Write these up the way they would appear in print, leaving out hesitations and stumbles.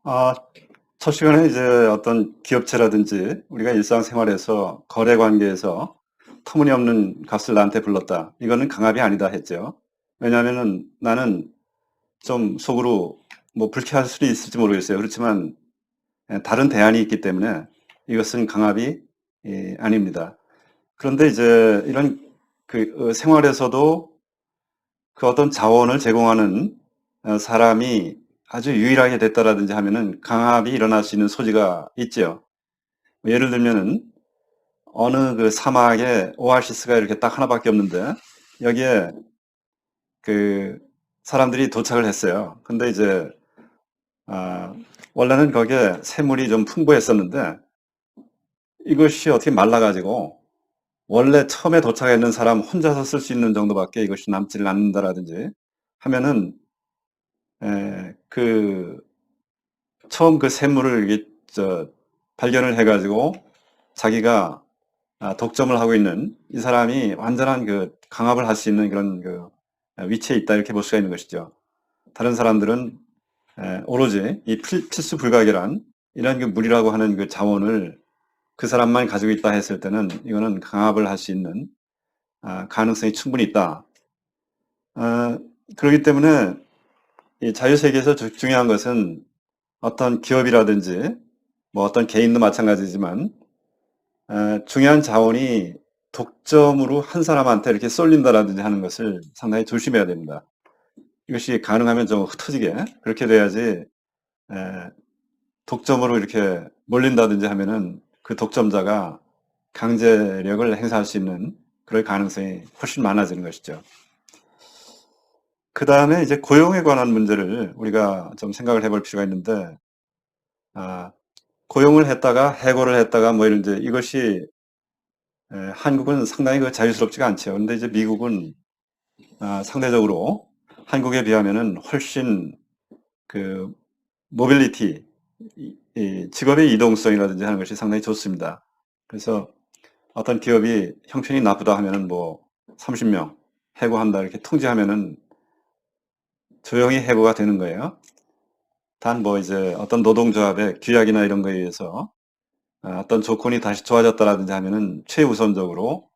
아, 첫 시간에 이제 어떤 기업체라든지 우리가 일상생활에서 거래 관계에서 터무니없는 값을 나한테 불렀다. 이거는 강압이 아니다 했죠. 왜냐하면은 나는 좀 속으로 뭐 불쾌할 수도 있을지 모르겠어요. 그렇지만 다른 대안이 있기 때문에 이것은 강압이 아닙니다. 그런데 이제 이런 생활에서도 그 어떤 자원을 제공하는 사람이 아주 유일하게 됐다라든지 하면은 강압이 일어날 수 있는 소지가 있죠. 뭐 예를 들면은 어느 그 사막에 오아시스가 이렇게 딱 하나밖에 없는데 여기에 그 사람들이 도착을 했어요. 근데 이제 아, 원래는 거기에 샘물이 좀 풍부했었는데 이것이 어떻게 말라가지고 원래 처음에 도착했는 사람 혼자서 쓸 수 있는 정도밖에 이것이 남지를 않는다라든지 하면은 그 처음 그 샘물을 발견을 해가지고 자기가 독점을 하고 있는 이 사람이 완전한 그 강압을 할 수 있는 그런 위치에 있다 이렇게 볼 수가 있는 것이죠. 다른 사람들은 오로지 이 필수 불가결한 이런 그 물이라고 하는 그 자원을 그 사람만 가지고 있다 했을 때는 이거는 강압을 할 수 있는 가능성이 충분히 있다. 아, 그렇기 때문에 이 자유세계에서 중요한 것은 어떤 기업이라든지 뭐 어떤 개인도 마찬가지지만 중요한 자원이 독점으로 한 사람한테 이렇게 쏠린다라든지 하는 것을 상당히 조심해야 됩니다. 이것이 가능하면 좀 흩어지게 그렇게 돼야지 에, 독점으로 이렇게 몰린다든지 하면은 그 독점자가 강제력을 행사할 수 있는 그럴 가능성이 훨씬 많아지는 것이죠. 그 다음에 이제 고용에 관한 문제를 우리가 좀 생각을 해볼 필요가 있는데, 아, 고용을 했다가 해고를 했다가 뭐 이런 이제 이것이 한국은 상당히 그 자유스럽지가 않죠. 근데 이제 미국은 상대적으로 한국에 비하면은 훨씬 그 모빌리티, 이 직업의 이동성이라든지 하는 것이 상당히 좋습니다. 그래서 어떤 기업이 형편이 나쁘다 하면은 뭐 30명 해고한다 이렇게 통지하면은 조용히 해고가 되는 거예요. 단 뭐 이제 어떤 노동조합의 규약이나 이런 거에 의해서 어떤 조건이 다시 좋아졌다라든지 하면은 최우선적으로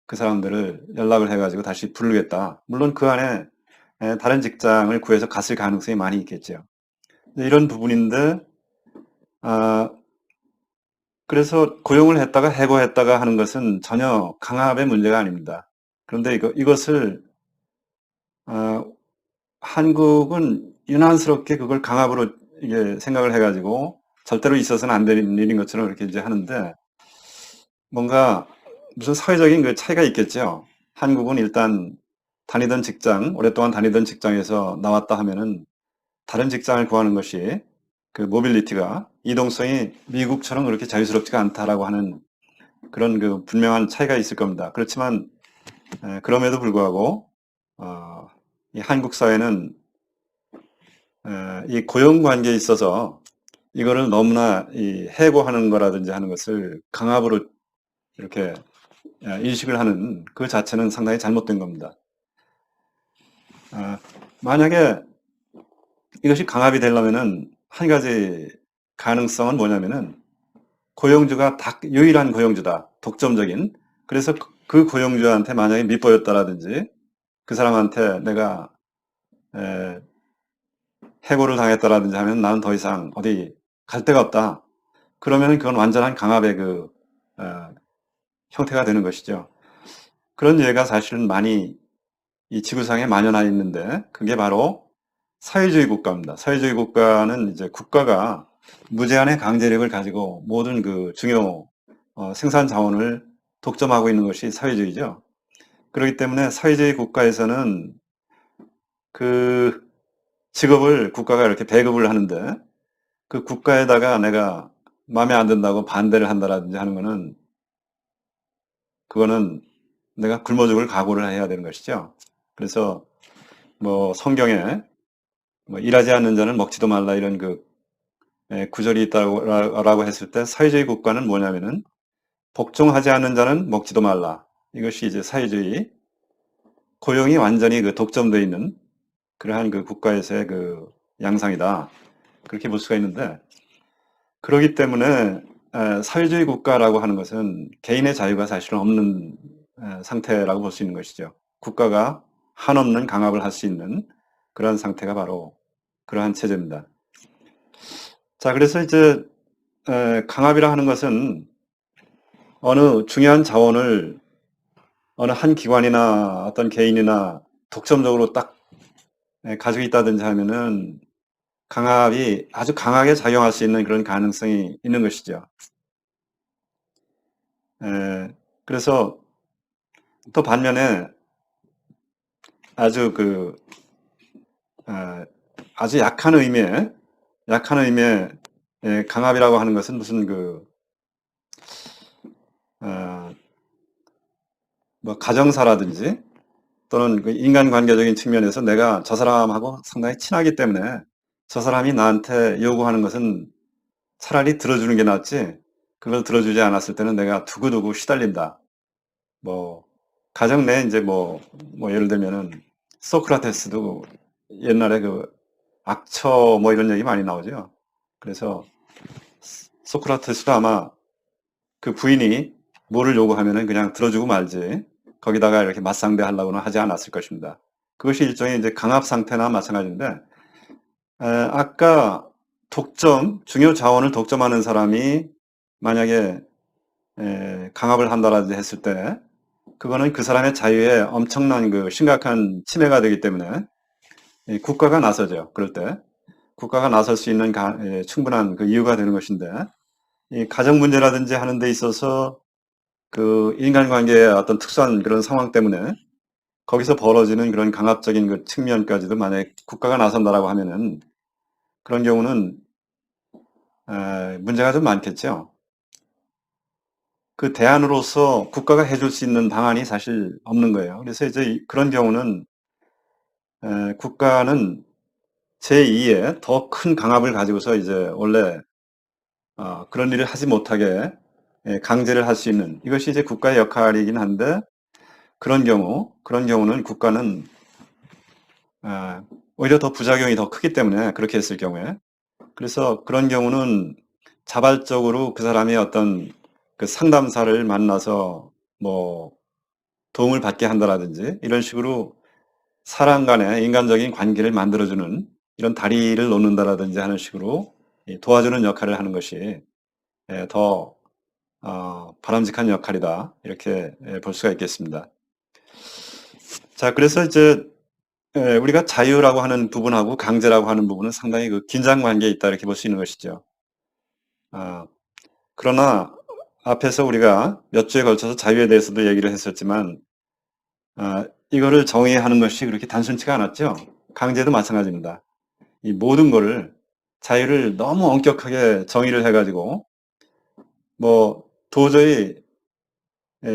그 사람들을 연락을 해가지고 다시 부르겠다. 물론 그 안에 다른 직장을 구해서 갔을 가능성이 많이 있겠죠. 이런 부분인데, 아, 그래서 고용을 했다가 해고했다가 하는 것은 전혀 강압의 문제가 아닙니다. 그런데 이것을, 아, 한국은 유난스럽게 그걸 강압으로 이게 생각을 해가지고 절대로 있어서는 안 되는 일인 것처럼 이렇게 이제 하는데 뭔가 무슨 사회적인 그 차이가 있겠죠. 한국은 일단 다니던 직장, 오랫동안 다니던 직장에서 나왔다 하면은 다른 직장을 구하는 것이 그 모빌리티가 이동성이 미국처럼 그렇게 자유스럽지가 않다라고 하는 그런 그 분명한 차이가 있을 겁니다. 그렇지만 그럼에도 불구하고 이 한국 사회는 이 고용 관계에 있어서 이거를 너무나 이 해고하는 거라든지 하는 것을 강압으로 이렇게 인식을 하는 그 자체는 상당히 잘못된 겁니다. 아, 만약에 이것이 강압이 되려면은 한 가지 가능성은 뭐냐면은 고용주가 유일한 고용주다. 독점적인. 그래서 그 고용주한테 만약에 밑보였다라든지 그 사람한테 내가 에, 해고를 당했다라든지 하면 나는 더 이상 어디 갈 데가 없다. 그러면 그건 완전한 강압의 어, 형태가 되는 것이죠. 그런 예가 사실은 많이 이 지구상에 만연해 있는데 그게 바로 사회주의 국가입니다. 사회주의 국가는 이제 국가가 무제한의 강제력을 가지고 모든 그 중요 생산 자원을 독점하고 있는 것이 사회주의죠. 그렇기 때문에 사회주의 국가에서는 그 직업을 국가가 이렇게 배급을 하는데 그 국가에다가 내가 마음에 안 든다고 반대를 한다라든지 하는 거는 그거는 내가 굶어 죽을 각오를 해야 되는 것이죠. 그래서 뭐 성경에 뭐 일하지 않는 자는 먹지도 말라 이런 구절이 있다고 했을 때 사회주의 국가는 뭐냐면은 복종하지 않는 자는 먹지도 말라. 이것이 이제 사회주의 고용이 완전히 그 독점되어 있는 그러한 그 국가에서의 그 양상이다. 그렇게 볼 수가 있는데, 그러기 때문에 사회주의 국가라고 하는 것은 개인의 자유가 사실은 없는 상태라고 볼 수 있는 것이죠. 국가가 한없는 강압을 할 수 있는 그러한 상태가 바로 그러한 체제입니다. 자, 그래서 이제 강압이라 하는 것은 어느 중요한 자원을 어느 한 기관이나 어떤 개인이나 독점적으로 딱 가지고 있다든지 하면은 강압이 아주 강하게 작용할 수 있는 그런 가능성이 있는 것이죠. 그래서 또 반면에 아주 아주 약한 의미의 강압이라고 하는 것은 무슨 뭐 가정사라든지 또는 그 인간관계적인 측면에서 내가 저 사람하고 상당히 친하기 때문에 저 사람이 나한테 요구하는 것은 차라리 들어주는 게 낫지, 그걸 들어주지 않았을 때는 내가 두고두고 시달린다. 뭐 가정 내 이제 뭐 예를 들면은 소크라테스도 옛날에 그 악처 뭐 이런 얘기 많이 나오죠. 그래서 소크라테스도 아마 그 부인이 뭐를 요구하면은 그냥 들어주고 말지 거기다가 이렇게 맞상대 하려고는 하지 않았을 것입니다. 그것이 일종의 이제 강압 상태나 마찬가지인데, 아까 중요 자원을 독점하는 사람이 만약에 강압을 한다라든지 했을 때 그거는 그 사람의 자유에 엄청난 그 심각한 침해가 되기 때문에 이 국가가 나서죠. 그럴 때 국가가 나설 수 있는 충분한 그 이유가 되는 것인데, 이 가정 문제라든지 하는 데 있어서 그 인간관계의 어떤 특수한 그런 상황 때문에 거기서 벌어지는 그런 강압적인 그 측면까지도 만약에 국가가 나선다라고 하면은 그런 경우는 문제가 좀 많겠죠. 그 대안으로서 국가가 해줄 수 있는 방안이 사실 없는 거예요. 그래서 이제 그런 경우는 국가는 제2의 더 큰 강압을 가지고서 이제 원래 그런 일을 하지 못하게 강제를 할 수 있는, 이것이 이제 국가의 역할이긴 한데, 그런 경우는 국가는 오히려 더 부작용이 더 크기 때문에 그렇게 했을 경우에, 그래서 그런 경우는 자발적으로 그 사람이 어떤 그 상담사를 만나서 뭐 도움을 받게 한다라든지 이런 식으로 사람 간의 인간적인 관계를 만들어주는 이런 다리를 놓는다라든지 하는 식으로 도와주는 역할을 하는 것이 더 바람직한 역할이다, 이렇게 볼 수가 있겠습니다. 자, 그래서 이제 우리가 자유라고 하는 부분하고 강제라고 하는 부분은 상당히 그 긴장 관계에 있다, 이렇게 볼 수 있는 것이죠. 그러나 앞에서 우리가 몇 주에 걸쳐서 자유에 대해서도 얘기를 했었지만, 이거를 정의하는 것이 그렇게 단순치가 않았죠. 강제도 마찬가지입니다. 이 모든 거를, 자유를 너무 엄격하게 정의를 해가지고 뭐 도저히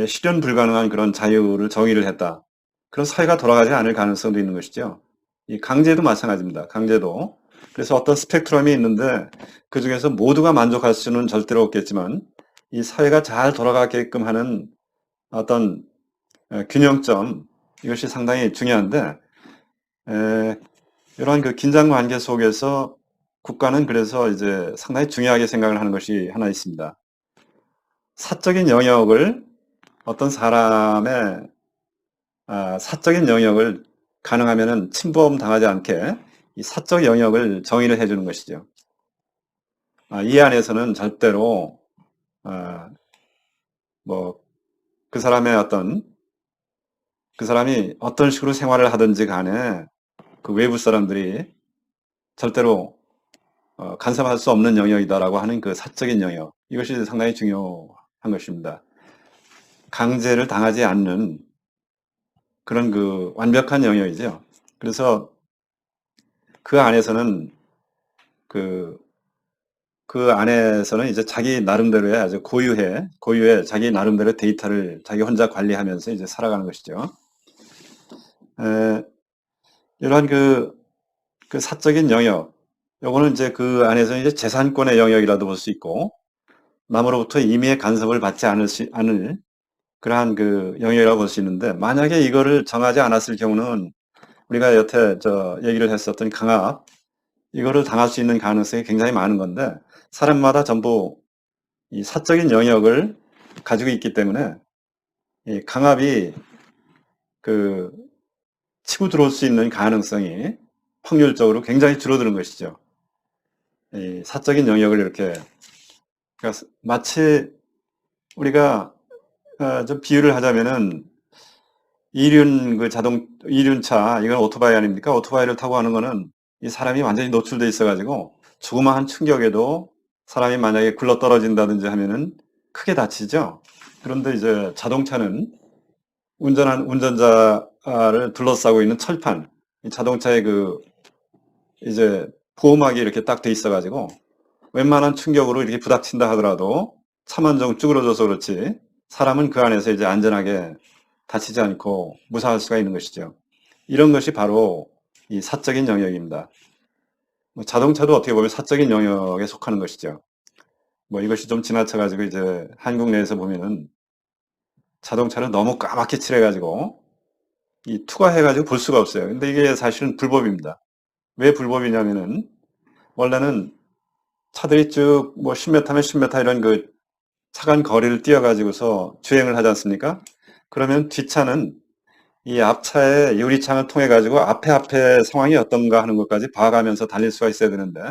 실현 불가능한 그런 자유를 정의를 했다. 그런 사회가 돌아가지 않을 가능성도 있는 것이죠. 이 강제도 마찬가지입니다. 강제도. 그래서 어떤 스펙트럼이 있는데 그 중에서 모두가 만족할 수는 절대로 없겠지만 이 사회가 잘 돌아가게끔 하는 어떤 균형점, 이것이 상당히 중요한데, 이러한 그 긴장 관계 속에서 국가는 그래서 이제 상당히 중요하게 생각을 하는 것이 하나 있습니다. 사적인 영역을, 어떤 사람의 사적인 영역을 가능하면은 침범 당하지 않게 이 사적 영역을 정의를 해주는 것이죠. 이 안에서는 절대로 뭐 그 사람의 그 사람이 어떤 식으로 생활을 하든지 간에 그 외부 사람들이 절대로 간섭할 수 없는 영역이다라고 하는 그 사적인 영역, 이것이 상당히 중요한 것입니다. 강제를 당하지 않는 그런 그 완벽한 영역이죠. 그래서 그 안에서는 그, 그 안에서는 이제 자기 나름대로의 아주 고유의 자기 나름대로의 데이터를 자기 혼자 관리하면서 이제 살아가는 것이죠. 이러한 그 사적인 영역, 요거는 이제 그 안에서 이제 재산권의 영역이라도 볼 수 있고, 남으로부터 임의의 간섭을 받지 않을 그러한 그 영역이라고 볼 수 있는데, 만약에 이거를 정하지 않았을 경우는 우리가 여태 얘기를 했었던 강압, 이거를 당할 수 있는 가능성이 굉장히 많은 건데, 사람마다 전부 이 사적인 영역을 가지고 있기 때문에 이 강압이 그 치고 들어올 수 있는 가능성이 확률적으로 굉장히 줄어드는 것이죠. 이 사적인 영역을 이렇게, 그러니까 마치 우리가 좀 비유를 하자면은 이륜차, 이건 오토바이 아닙니까? 오토바이를 타고 가는 거는 이 사람이 완전히 노출돼 있어가지고 조그마한 충격에도 사람이 만약에 굴러 떨어진다든지 하면은 크게 다치죠. 그런데 이제 자동차는 운전자를 둘러싸고 있는 철판, 이 자동차의 이제 보호막이 이렇게 딱 돼 있어가지고 웬만한 충격으로 이렇게 부닥친다 하더라도 차만 좀 쭈그러져서 그렇지 사람은 그 안에서 이제 안전하게 다치지 않고 무사할 수가 있는 것이죠. 이런 것이 바로 이 사적인 영역입니다. 뭐 자동차도 어떻게 보면 사적인 영역에 속하는 것이죠. 뭐 이것이 좀 지나쳐가지고 이제 한국 내에서 보면은 자동차를 너무 까맣게 칠해가지고 이 투과해가지고 볼 수가 없어요. 근데 이게 사실은 불법입니다. 왜 불법이냐면은 원래는 차들이 쭉 뭐 10m면 10m 이런 차간 거리를 뛰어가지고서 주행을 하지 않습니까? 그러면 뒷차는 이 앞차의 유리창을 통해 가지고 앞에 상황이 어떤가 하는 것까지 봐가면서 달릴 수가 있어야 되는데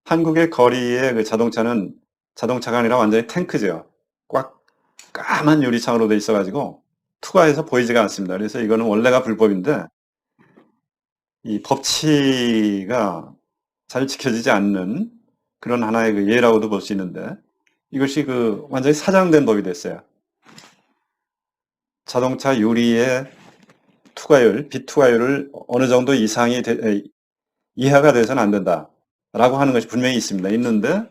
한국의 거리의 자동차는 자동차가 아니라 완전히 탱크죠. 꽉 까만 유리창으로 돼 있어가지고 투과해서 보이지가 않습니다. 그래서 이거는 원래가 불법인데 이 법치가 잘 지켜지지 않는 그런 하나의 예라고도 볼 수 있는데 이것이 완전히 사장된 법이 됐어요. 자동차 유리의 투과율, 비투과율을 어느 정도 이하가 돼서는 안 된다라고 하는 것이 분명히 있습니다. 있는데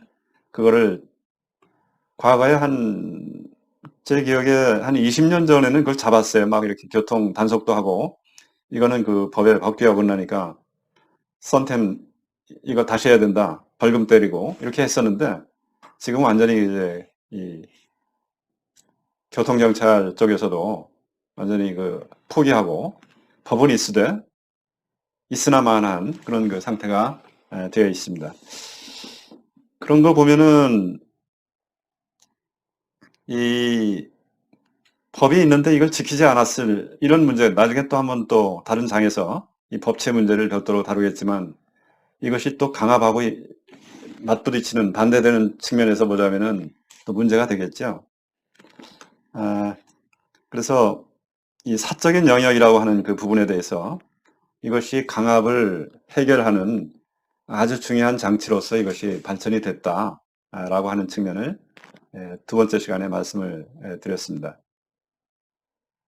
그거를 과거에 제 기억에 한 20년 전에는 그걸 잡았어요. 막 이렇게 교통 단속도 하고 이거는 법규에 어긋나니까 선템 이거 다시 해야 된다. 벌금 때리고 이렇게 했었는데 지금 완전히 이제 이 교통경찰 쪽에서도 완전히 포기하고 법은 있으나마나한 그런 상태가 되어 있습니다. 그런 거 보면은 이 법이 있는데 이걸 지키지 않았을 이런 문제, 나중에 또 한번 또 다른 장에서 이 법체 문제를 별도로 다루겠지만 이것이 또 강압하고 맞부딪히는 반대되는 측면에서 보자면은 또 문제가 되겠죠. 그래서 이 사적인 영역이라고 하는 그 부분에 대해서 이것이 강압을 해결하는 아주 중요한 장치로서 이것이 발전이 됐다라고 하는 측면을 두 번째 시간에 말씀을 드렸습니다.